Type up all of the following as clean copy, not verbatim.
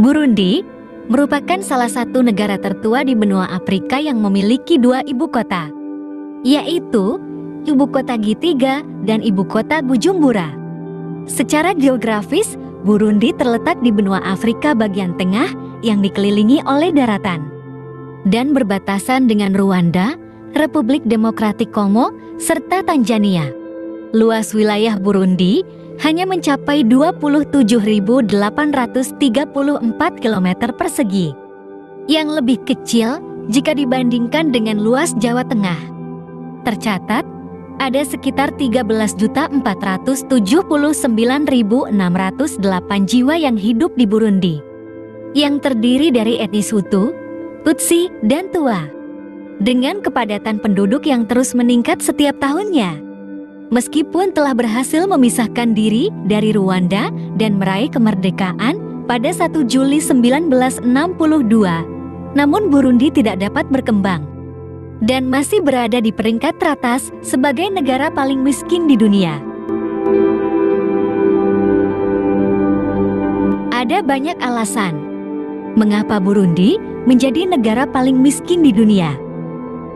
Burundi merupakan salah satu negara tertua di benua Afrika yang memiliki dua ibu kota, yaitu ibu kota Gitega dan ibu kota Bujumbura. Secara geografis, Burundi terletak di benua Afrika bagian tengah yang dikelilingi oleh daratan dan berbatasan dengan Rwanda, Republik Demokratik Kongo, serta Tanzania. Luas wilayah Burundi hanya mencapai 27.834 km persegi, yang lebih kecil jika dibandingkan dengan luas Jawa Tengah. Tercatat, ada sekitar 13.479.608 jiwa yang hidup di Burundi, yang terdiri dari etnis Hutu, Tutsi, dan Tua, dengan kepadatan penduduk yang terus meningkat setiap tahunnya. Meskipun telah berhasil memisahkan diri dari Rwanda dan meraih kemerdekaan pada 1 Juli 1962, namun Burundi tidak dapat berkembang dan masih berada di peringkat teratas sebagai negara paling miskin di dunia. Ada banyak alasan mengapa Burundi menjadi negara paling miskin di dunia.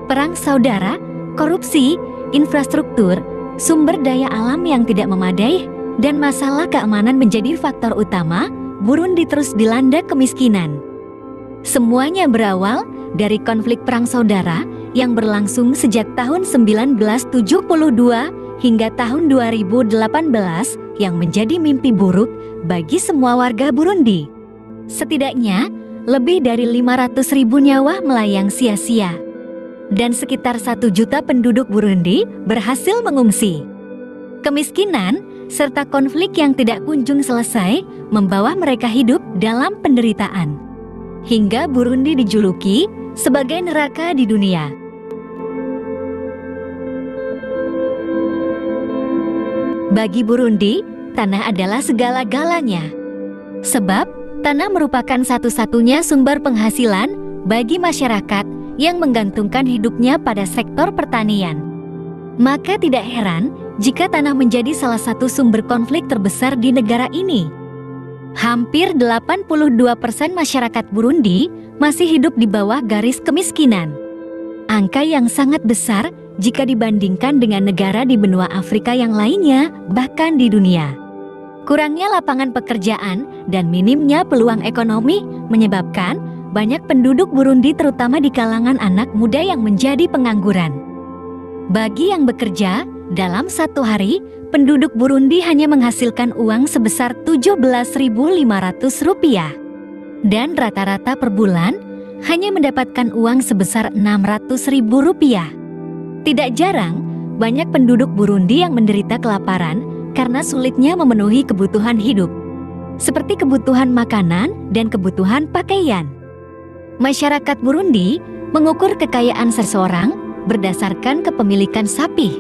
Perang saudara, korupsi, infrastruktur, sumber daya alam yang tidak memadai, dan masalah keamanan menjadi faktor utama Burundi terus dilanda kemiskinan. Semuanya berawal dari konflik perang saudara yang berlangsung sejak tahun 1972 hingga tahun 2018 yang menjadi mimpi buruk bagi semua warga Burundi. Setidaknya, lebih dari 500.000 nyawa melayang sia-sia. Dan sekitar 1 juta penduduk Burundi berhasil mengungsi. Kemiskinan serta konflik yang tidak kunjung selesai membawa mereka hidup dalam penderitaan, hingga Burundi dijuluki sebagai neraka di dunia. Bagi Burundi, tanah adalah segala-galanya. Sebab, tanah merupakan satu-satunya sumber penghasilan bagi masyarakat yang menggantungkan hidupnya pada sektor pertanian. Maka tidak heran jika tanah menjadi salah satu sumber konflik terbesar di negara ini. Hampir 82% masyarakat Burundi masih hidup di bawah garis kemiskinan. Angka yang sangat besar jika dibandingkan dengan negara di benua Afrika yang lainnya, bahkan di dunia. Kurangnya lapangan pekerjaan dan minimnya peluang ekonomi menyebabkan banyak penduduk Burundi terutama di kalangan anak muda yang menjadi pengangguran. Bagi yang bekerja, dalam satu hari, penduduk Burundi hanya menghasilkan uang sebesar Rp17.500 dan rata-rata per bulan hanya mendapatkan uang sebesar Rp600.000. Tidak jarang, banyak penduduk Burundi yang menderita kelaparan karena sulitnya memenuhi kebutuhan hidup, seperti kebutuhan makanan dan kebutuhan pakaian. Masyarakat Burundi mengukur kekayaan seseorang berdasarkan kepemilikan sapi,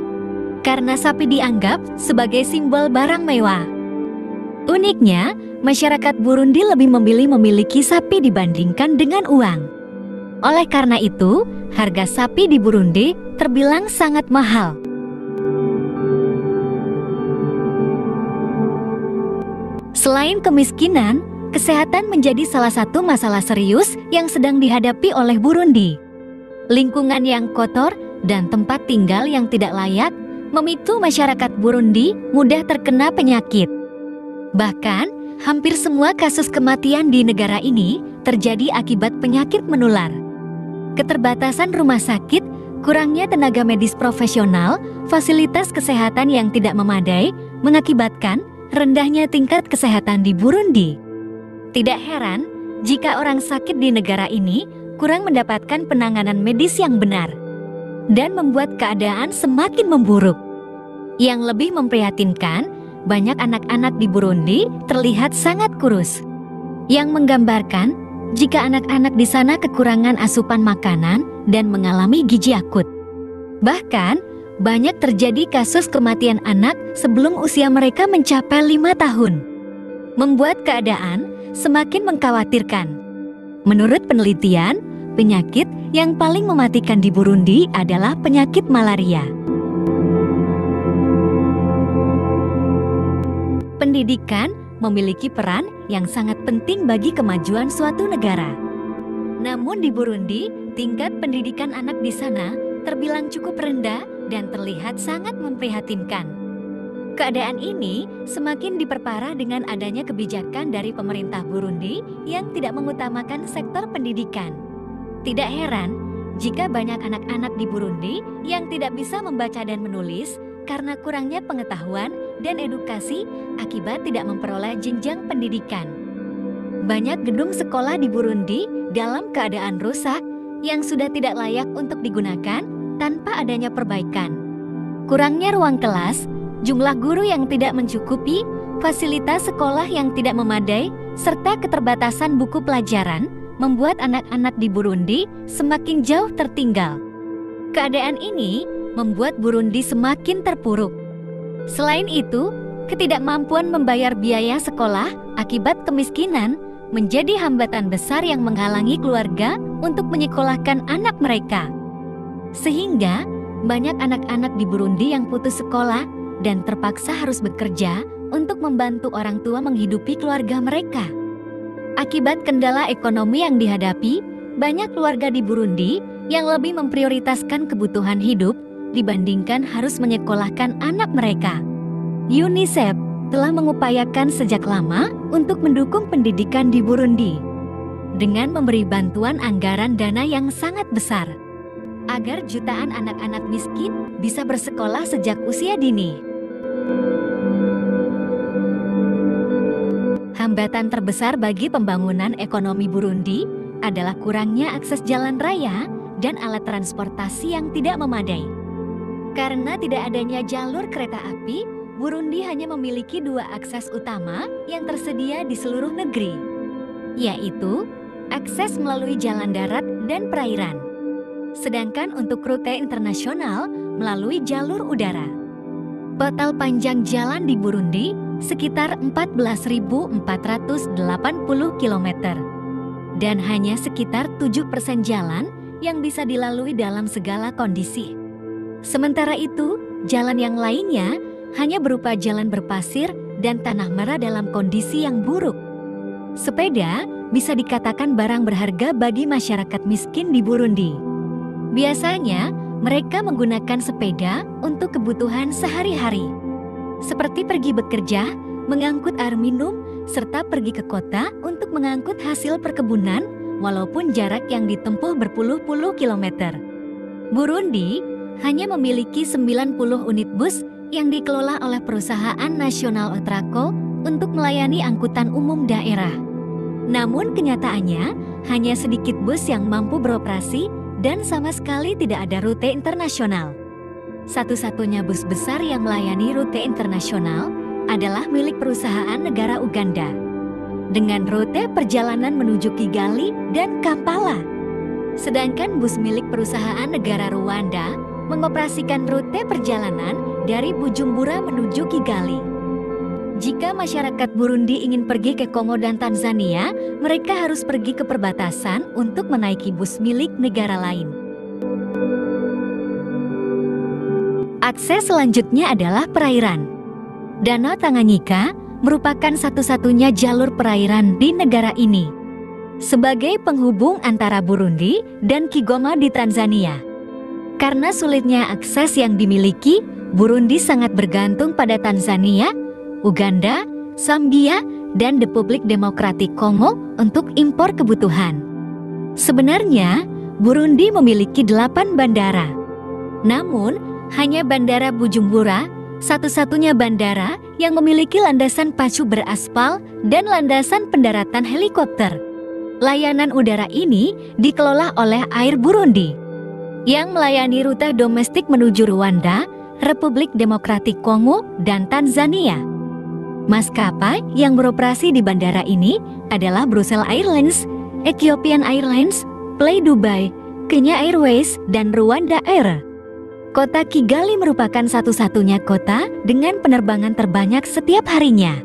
karena sapi dianggap sebagai simbol barang mewah. Uniknya, masyarakat Burundi lebih memilih memiliki sapi dibandingkan dengan uang. Oleh karena itu, harga sapi di Burundi terbilang sangat mahal. Selain kemiskinan, kesehatan menjadi salah satu masalah serius yang sedang dihadapi oleh Burundi. Lingkungan yang kotor dan tempat tinggal yang tidak layak memicu masyarakat Burundi mudah terkena penyakit. Bahkan, hampir semua kasus kematian di negara ini terjadi akibat penyakit menular. Keterbatasan rumah sakit, kurangnya tenaga medis profesional, fasilitas kesehatan yang tidak memadai mengakibatkan rendahnya tingkat kesehatan di Burundi. Tidak heran jika orang sakit di negara ini kurang mendapatkan penanganan medis yang benar dan membuat keadaan semakin memburuk. Yang lebih memprihatinkan, banyak anak-anak di Burundi terlihat sangat kurus, yang menggambarkan jika anak-anak di sana kekurangan asupan makanan dan mengalami gizi akut. Bahkan, banyak terjadi kasus kematian anak sebelum usia mereka mencapai 5 tahun, membuat keadaan semakin mengkhawatirkan. Menurut penelitian, penyakit yang paling mematikan di Burundi adalah penyakit malaria. Pendidikan memiliki peran yang sangat penting bagi kemajuan suatu negara. Namun di Burundi, tingkat pendidikan anak di sana terbilang cukup rendah dan terlihat sangat memprihatinkan. Keadaan ini semakin diperparah dengan adanya kebijakan dari pemerintah Burundi yang tidak mengutamakan sektor pendidikan. Tidak heran jika banyak anak-anak di Burundi yang tidak bisa membaca dan menulis karena kurangnya pengetahuan dan edukasi akibat tidak memperoleh jenjang pendidikan. Banyak gedung sekolah di Burundi dalam keadaan rusak yang sudah tidak layak untuk digunakan tanpa adanya perbaikan. Kurangnya ruang kelas, jumlah guru yang tidak mencukupi, fasilitas sekolah yang tidak memadai, serta keterbatasan buku pelajaran membuat anak-anak di Burundi semakin jauh tertinggal. Keadaan ini membuat Burundi semakin terpuruk. Selain itu, ketidakmampuan membayar biaya sekolah akibat kemiskinan menjadi hambatan besar yang menghalangi keluarga untuk menyekolahkan anak mereka. Sehingga banyak anak-anak di Burundi yang putus sekolah dan terpaksa harus bekerja untuk membantu orang tua menghidupi keluarga mereka. Akibat kendala ekonomi yang dihadapi, banyak keluarga di Burundi yang lebih memprioritaskan kebutuhan hidup dibandingkan harus menyekolahkan anak mereka. UNICEF telah mengupayakan sejak lama untuk mendukung pendidikan di Burundi dengan memberi bantuan anggaran dana yang sangat besar agar jutaan anak-anak miskin bisa bersekolah sejak usia dini. Hambatan terbesar bagi pembangunan ekonomi Burundi adalah kurangnya akses jalan raya dan alat transportasi yang tidak memadai. Karena tidak adanya jalur kereta api, Burundi hanya memiliki 2 akses utama yang tersedia di seluruh negeri, yaitu akses melalui jalan darat dan perairan. Sedangkan untuk rute internasional melalui jalur udara. Total panjang jalan di Burundi sekitar 14.480 km dan hanya sekitar 7% jalan yang bisa dilalui dalam segala kondisi. Sementara itu, jalan yang lainnya hanya berupa jalan berpasir dan tanah merah dalam kondisi yang buruk. Sepeda bisa dikatakan barang berharga bagi masyarakat miskin di Burundi. Biasanya, mereka menggunakan sepeda untuk kebutuhan sehari-hari, seperti pergi bekerja, mengangkut air minum, serta pergi ke kota untuk mengangkut hasil perkebunan, walaupun jarak yang ditempuh berpuluh-puluh kilometer. Burundi hanya memiliki 90 unit bus yang dikelola oleh perusahaan nasional Otraco untuk melayani angkutan umum daerah. Namun kenyataannya, hanya sedikit bus yang mampu beroperasi dan sama sekali tidak ada rute internasional. Satu-satunya bus besar yang melayani rute internasional adalah milik perusahaan negara Uganda, dengan rute perjalanan menuju Kigali dan Kampala. Sedangkan bus milik perusahaan negara Rwanda mengoperasikan rute perjalanan dari Bujumbura menuju Kigali. Jika masyarakat Burundi ingin pergi ke Kongo dan Tanzania, mereka harus pergi ke perbatasan untuk menaiki bus milik negara lain. Akses selanjutnya adalah perairan. Danau Tanganyika merupakan satu-satunya jalur perairan di negara ini, sebagai penghubung antara Burundi dan Kigoma di Tanzania. Karena sulitnya akses yang dimiliki, Burundi sangat bergantung pada Tanzania, Uganda, Zambia, dan Republik Demokratik Kongo untuk impor kebutuhan. Sebenarnya, Burundi memiliki 8 bandara. Namun, hanya Bandara Bujumbura, satu-satunya bandara yang memiliki landasan pacu beraspal dan landasan pendaratan helikopter. Layanan udara ini dikelola oleh Air Burundi, yang melayani rute domestik menuju Rwanda, Republik Demokratik Kongo, dan Tanzania. Maskapai yang beroperasi di bandara ini adalah Brussels Airlines, Ethiopian Airlines, Play Dubai, Kenya Airways, dan Rwanda Air. Kota Kigali merupakan satu-satunya kota dengan penerbangan terbanyak setiap harinya.